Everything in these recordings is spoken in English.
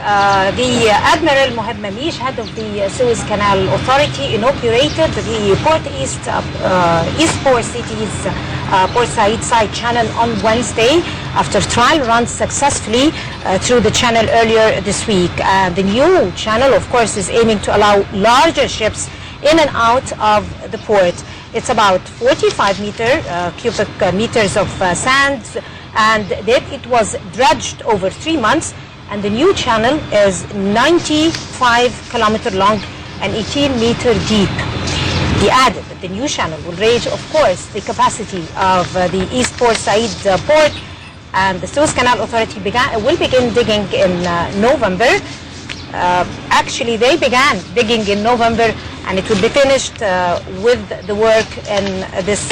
the Admiral Mohammed Mamish, head of the Suez Canal Authority, inaugurated the Port Port City's Port Said side channel on Wednesday after trial runs successfully through the channel earlier this week. The new channel, of course, is aiming to allow larger ships in and out of the port. It's about 45 cubic meters of sand, and that it was dredged over 3 months. And the new channel is 95 kilometers long and 18 meters deep. He added that the new channel will raise, of course, the capacity of the East Port Said port, and the Suez Canal Authority will begin digging in November. Actually, they began digging in November, and it will be finished with the work in this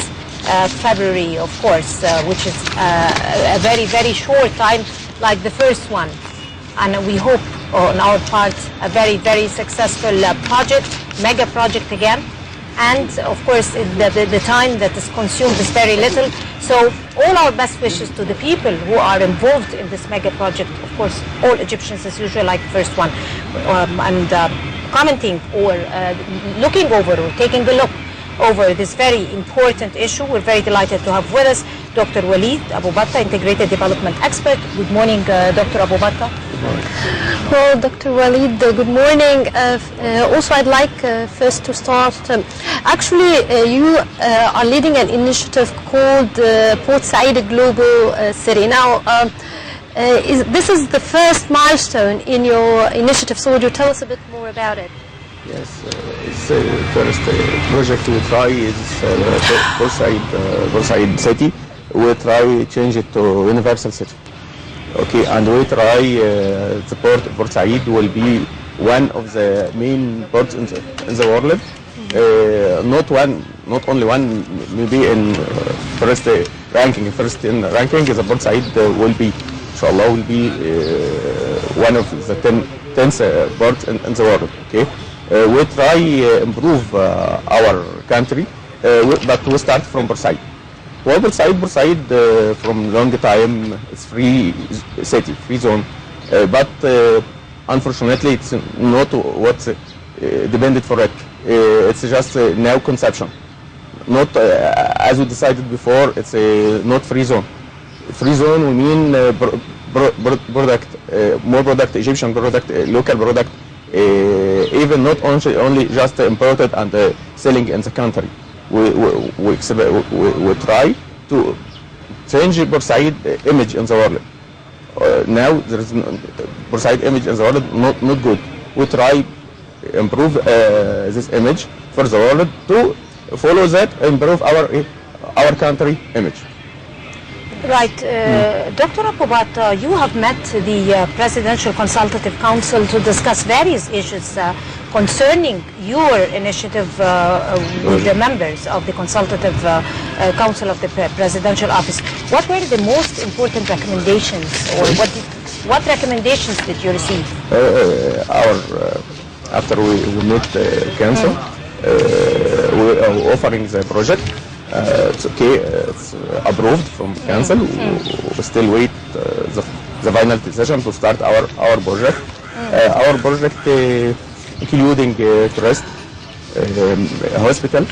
February, of course, which is a very, very short time like the first one. And we hope on our part a very, very successful project, mega project again. And of course the time that is consumed is very little. So all our best wishes to the people who are involved in this mega project, of course all Egyptians as usual, like the first one, and commenting or looking over or taking a look over this very important issue. We're very delighted to have with us Dr. Walid Abou Batta, Integrated Development Expert. Good morning, Dr. Abou Batta. Well, Dr. Walid, good morning. Also, I'd like first to start. Actually, you are leading an initiative called Port Said Global City. Now, this is the first milestone in your initiative, so would you tell us a bit more about it? Yes, it's the first project we try is Port Said City. We try change it to Universal City. Okay, and we try the Port Said will be one of the main ports in the world. Not only one, maybe in first ranking. The Port Said will be, inshallah, will be one of the 10th ports in the world. Okay. We try improve our country, but we start from Port Said. Well, Port Said from long time it's free city, free zone, but unfortunately it's not what's depended for it. It's just now conception. Not as we decided before. It's not free zone. Free zone we mean product, more product, Egyptian product, local product. Even not only just imported and selling in the country. We try to change Port Said image in the world. Now there is Port Said image in the world not good. We try improve this image for the world to follow that, improve our country image. Right. Dr. Abou Batta, you have met the Presidential Consultative Council to discuss various issues concerning your initiative with the members of the Consultative Council of the Presidential Office. What were the most important recommendations, or what recommendations did you receive? After we met the council, we are offering the project. It's okay, it's approved from council. We still wait the final decision to start our project. Our project including tourist, hospital,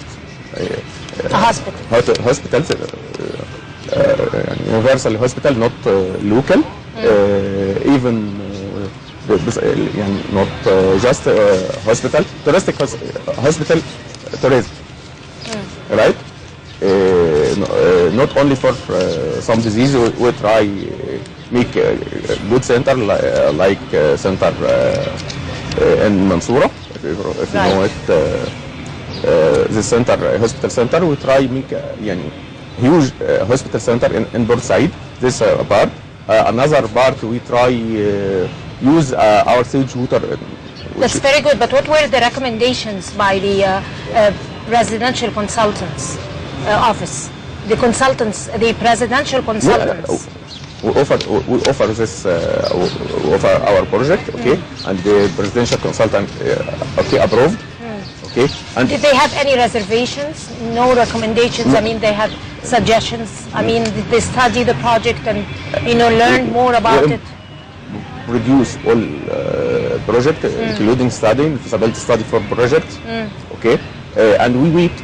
universal hospital, not local, even not just hospital, touristic hospital, tourism, right? Not only for some disease, we try make a good center like center in Mansoura, if you know it. This center, hospital center, we try make huge hospital center in Port Said. This part. Another part we try use our sewage water. That's very good. But what were the recommendations by the residential consultants? Office, the consultants, the presidential consultants. We offer this, we offer our project, okay, and the presidential consultant, okay, approved, okay. And did they have any reservations? No recommendations. No. I mean, they had suggestions. I mean, did they study the project and learn more about it? produce all project, including studying, feasibility study for project. Okay, and we wait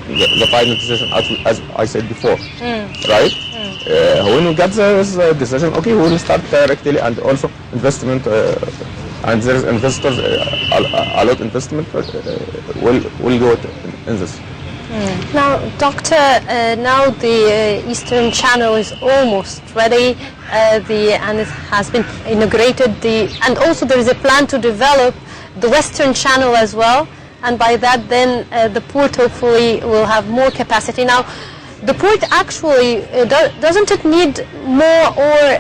the final decision as I said before, right? When we get this decision, okay, we will start directly, and also investment, and there is investors, a lot investment will go in this. Now, Doctor, now the Eastern Channel is almost ready, and it has been integrated. And also there is a plan to develop the Western Channel as well. And by that, then the port hopefully will have more capacity. Now, the port actually doesn't it need more or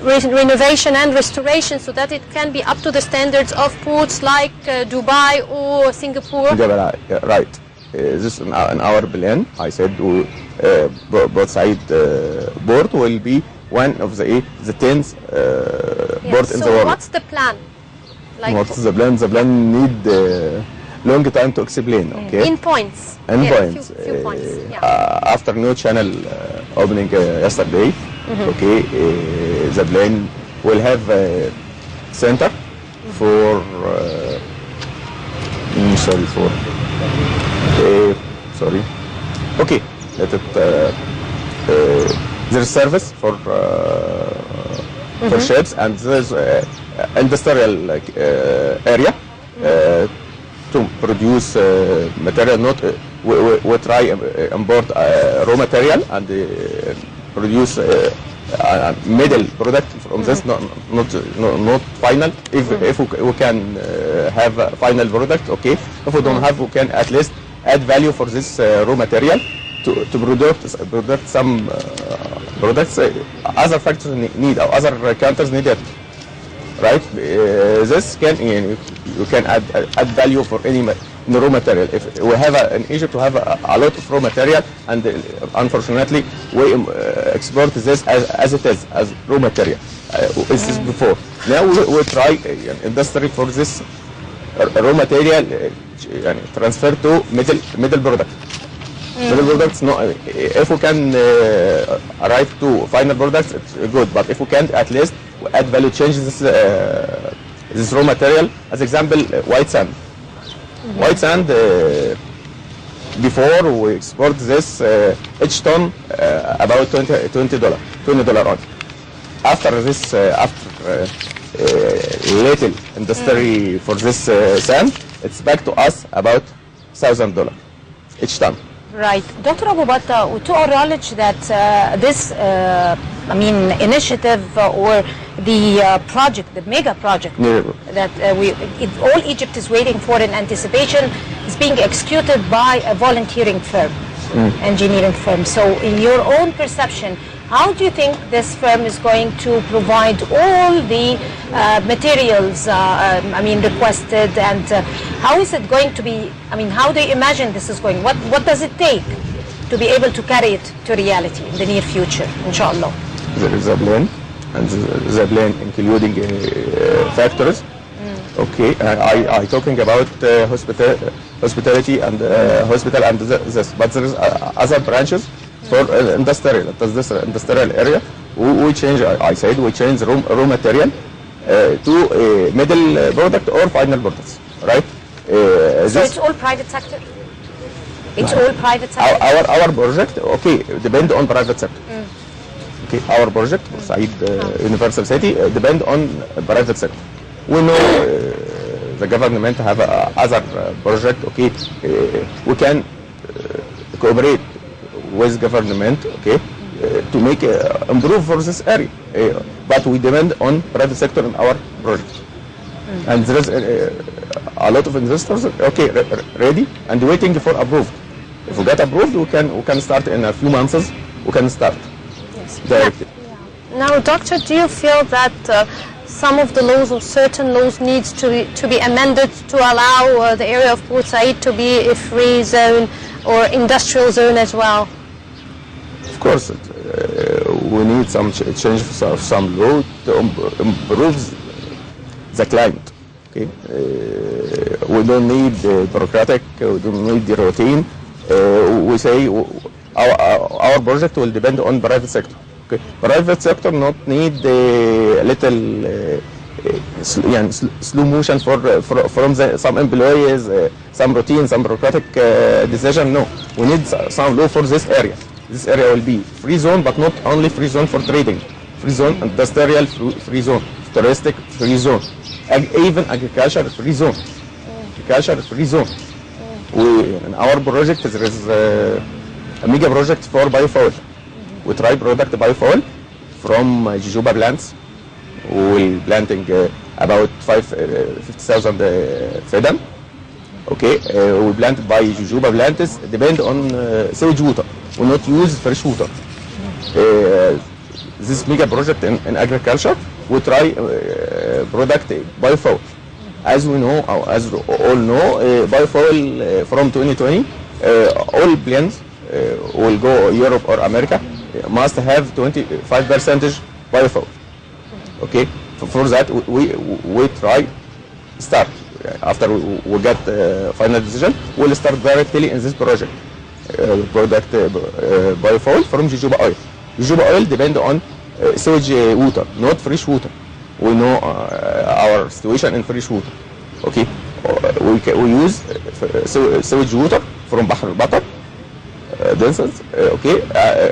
renovation and restoration so that it can be up to the standards of ports like Dubai or Singapore? Yeah, right. This in our plan, I said both side port will be one of the 10th port in the world. So what's the plan? Like what's the plan? The plan need long time to explain. Okay. In points. In points. Few points. Yeah. After new channel opening yesterday, okay, the plan will have a center for sorry. Okay, let it. There's service for ships, and there's industrial area to produce material. Not we try import raw material and produce middle product from this. Not final. If we can have a final product, okay. If we don't have, we can at least add value for this raw material to produce some products other factories need or other countries need it, right? This can you can add value for any raw material. If we have in Egypt we have a lot of raw material, and unfortunately we export this as it is as raw material. This is before. Now we try industry for this raw material transfer to middle product. Middle products, no. If we can arrive to final products, it's good. But if we can't, at least add value, change this raw material. As example, white sand. White sand. Before we export this each ton about $20 on. After this, little industry for this sand, it's back to us about $1,000 each ton. Right. Dr. Abou Batta, to our knowledge that this, initiative or the project, the mega project that all Egypt is waiting for in anticipation is being executed by a volunteering firm, engineering firm. So in your own perception, how do you think this firm is going to provide all the materials, requested, and how is it going to be, how do you imagine this is going? What does it take to be able to carry it to reality in the near future, inshallah? There is a plan, and the plan including factories. Okay, I talking about hospitality and hospital and this, but there is other branches for industrial area. We change. I said we change raw material to middle product or final products, right? So it's all private sector. It's all private sector. Our project, okay, depend on private sector. Okay, our project, Said Universal City, depend on private sector. We know the government have other project. Okay, we can cooperate with government, okay, to make improve for this area, but we depend on private sector in our project, and there is a lot of investors, okay, ready and waiting for approved. If we get approved, we can start in a few months. We can start directly. Now, Doctor, do you feel that some of the laws or certain laws needs to be amended to allow the area of Port Said to be a free zone or industrial zone as well? Of course, we need some change of some law to improve the climate. Okay, we don't need bureaucratic. We don't need the routine. We say our project will depend on private sector. Okay. Private sector not need a little slow motion from some employees, some routine, some bureaucratic decision. No, we need some law for this area. This area will be free zone, but not only free zone for trading. Free zone, industrial free zone, touristic free zone, even agriculture free zone. Agriculture free zone. In our project there is a mega project for biofuel. We try product biofuel from jojoba plants. We're planting about 50,000 fedam. Okay, we planted by jojoba plants. Depend on sewage water. We not use fresh water. This mega project in agriculture, we try product biofuel. As we know, as all know, biofuel from 2020, all planes will go Europe or America must have 25% biofuel. Okay, for that we try start after we get final decision. We'll start directly in this project. Product biofuel from jojoba oil. Jojoba oil depend on sewage water, not fresh water. We know our situation in fresh water. Okay, we use sewage water from Batta, denses. Okay,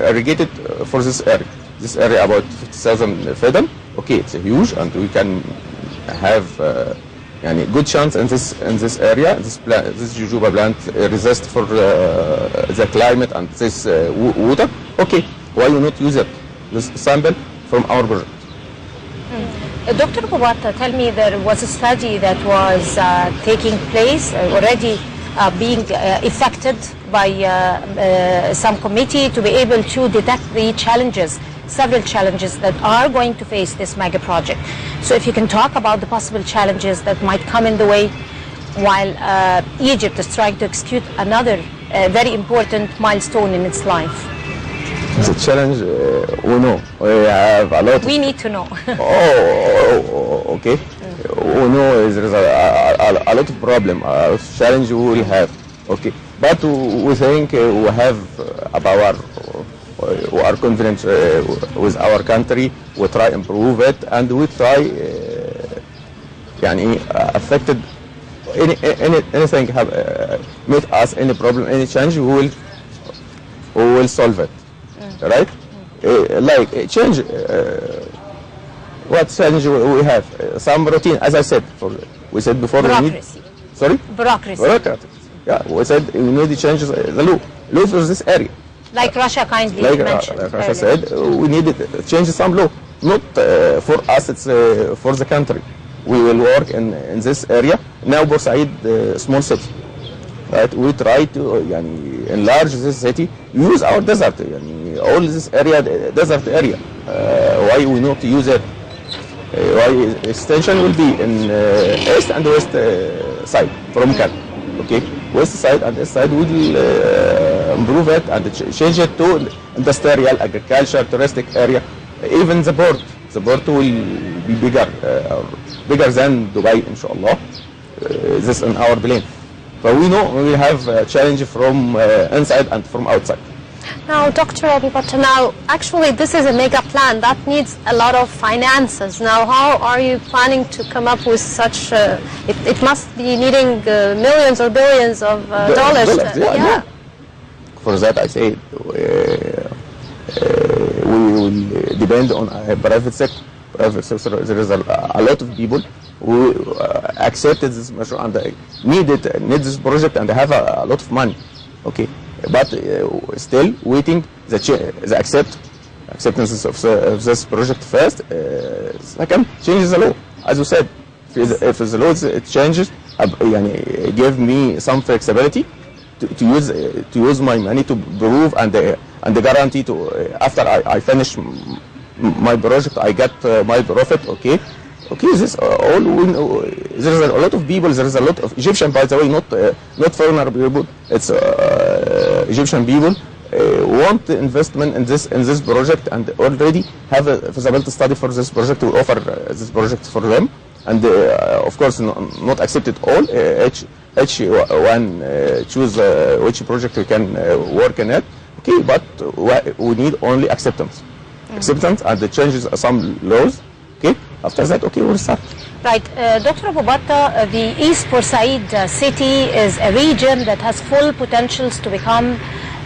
irrigated for this area. This area about 50,000 fedam. Okay, it's huge, and we can have good chance in this area. This jojoba plant resist for the climate and this water. Okay, why you not use it? This sample from our project. Dr. Batta, tell me, there was a study that was taking place already being effected by some committee to be able to detect the challenges, several challenges that are going to face this mega project. So if you can talk about the possible challenges that might come in the way while Egypt is trying to execute another very important milestone in its life. The challenge, we know. We have a lot. We need to know. Okay. We know there is a lot of problem, a lot of challenge we will have. Okay. But we think we have about we are confident with our country. We try improve it, and we try affected anything have meet us any problem, any challenge, we will solve it. Right? Like change. What challenge we have? Some routine, as I said. We said before. Bureaucracy. Sorry? Bureaucracy. Bureaucracy. Yeah, we said we need to change the law for this area. Like Russia kindly mentioned. Like Russia said, we need to change some law. Not for us, it's for the country. We will work in this area. Now Boursaid, small city. Right? We try to enlarge this city, use our desert. All this area, desert area. Why we not use it? Why extension will be in east and west side from Canada. Okay, west side and east side will improve it and change it to industrial, agriculture, touristic area. Even the port will be bigger than Dubai, inshallah. This in our plan. But we know we have a challenge from inside and from outside. Now, Dr. Abou Batta, now actually this is a mega plan that needs a lot of finances. Now, how are you planning to come up with such? It must be needing millions or billions of dollars. Yeah. For that, I say we will depend on a private sector. Private sector. There is a lot of people who accepted this measure and need this project and have a lot of money. Okay. But still waiting the acceptance of this project first. Second, change the law. As you said, if the law it changes, give me some flexibility to use my money to prove and guarantee to after I finish my project I get my profit. Okay, this all we know. There is a lot of people. There is a lot of Egyptian, by the way, not foreigner people. It's Egyptian people want investment in this project and already have a feasibility study for this project. We offer this project for them, and of course not accept it all. Each one choose which project we can work in it. Okay, but we need only acceptance. acceptance, and it changes some laws. Okay, after that, okay, we'll start. Right. Dr. Abou Batta, the East Port Said city is a region that has full potentials to become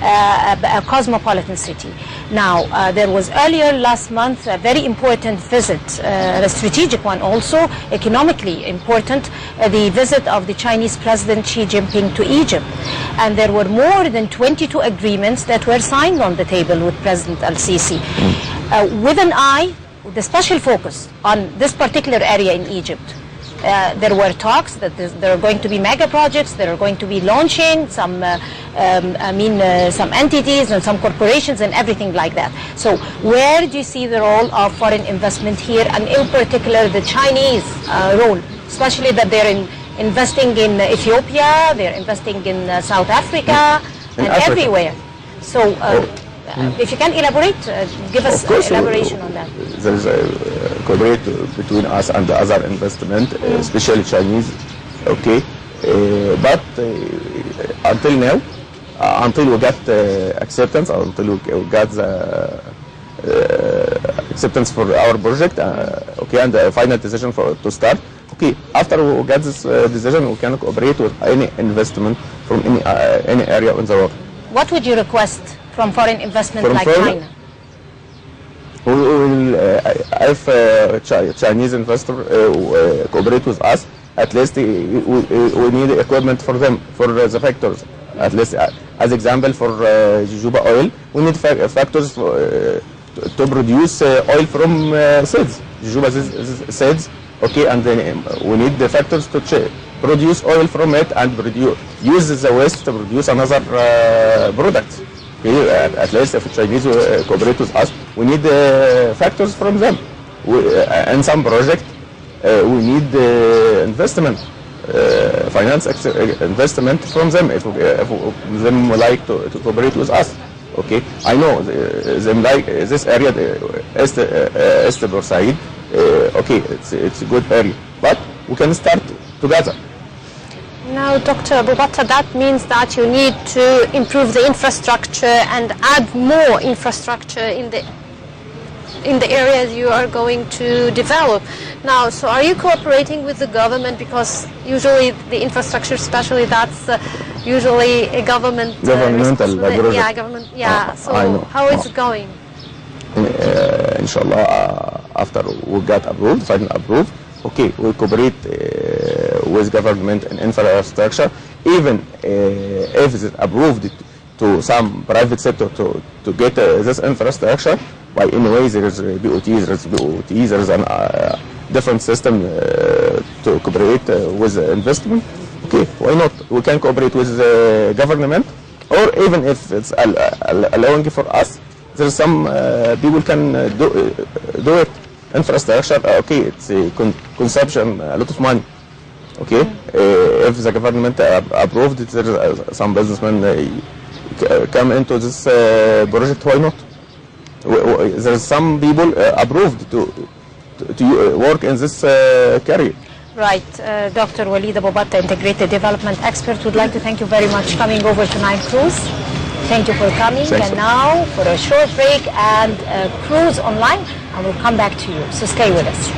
a cosmopolitan city. Now, there was earlier last month a very important visit, a strategic one also, economically important, the visit of the Chinese President Xi Jinping to Egypt. And there were more than 22 agreements that were signed on the table with President al-Sisi. With an eye, the special focus on this particular area in Egypt. There were talks that there are going to be mega projects, there are going to be launching some some entities and some corporations and everything like that. So where do you see the role of foreign investment here, and in particular the Chinese role, especially that they're investing in Ethiopia, they're investing in South Africa and Africa. Everywhere. So if you can elaborate, give us elaboration on that. There is a cooperation between us and the other investment, especially Chinese. Okay, but until now, until we got acceptance, until we got the acceptance for our project, okay, and the final decision to start. Okay, after we get this decision, we can cooperate with any investment from any area in the world. What would you request from foreign investment From like foreign- China? We will, if Chinese investor cooperate with us, at least we need equipment for them, for the factors. At least, as example, for jojoba oil, we need factors to produce oil from seeds, jojoba seeds. Okay, and then we need the factors to produce oil from it and use the waste to produce another product. Okay, at least if Chinese cooperate with us, we need factors from them. In some project, we need investment, finance investment from them if them like to cooperate with us. Okay, I know them like this area, East Port Said. Okay, it's a good area, but we can start together. Now, Dr. Abou Batta, that means that you need to improve the infrastructure and add more infrastructure in the areas you are going to develop. Now, so are you cooperating with the government, because usually the infrastructure, especially that's usually a Governmental responsibility. project. Yeah, government. Yeah. So I know. how is it going? Inshallah, after we got approved, final approved, okay, we cooperate with government and infrastructure, even if it's approved to some private sector to get this infrastructure. By any way, there is BOT, there is a different system to cooperate with investment. Okay, why not? We can cooperate with the government, or even if it's allowing for us, there's some people can do it. Infrastructure, okay, it's a consumption, a lot of money. Okay, if the government approved, there some businessmen come into this project. Why not? There's some people approved to work in this career. Right. Dr. Walid Abou Batta, Integrated Development Expert, would like to thank you very much coming over to Nile Cruise. Thank you for coming. Thanks. And now for a short break and cruise online, and we'll come back to you. So stay with us.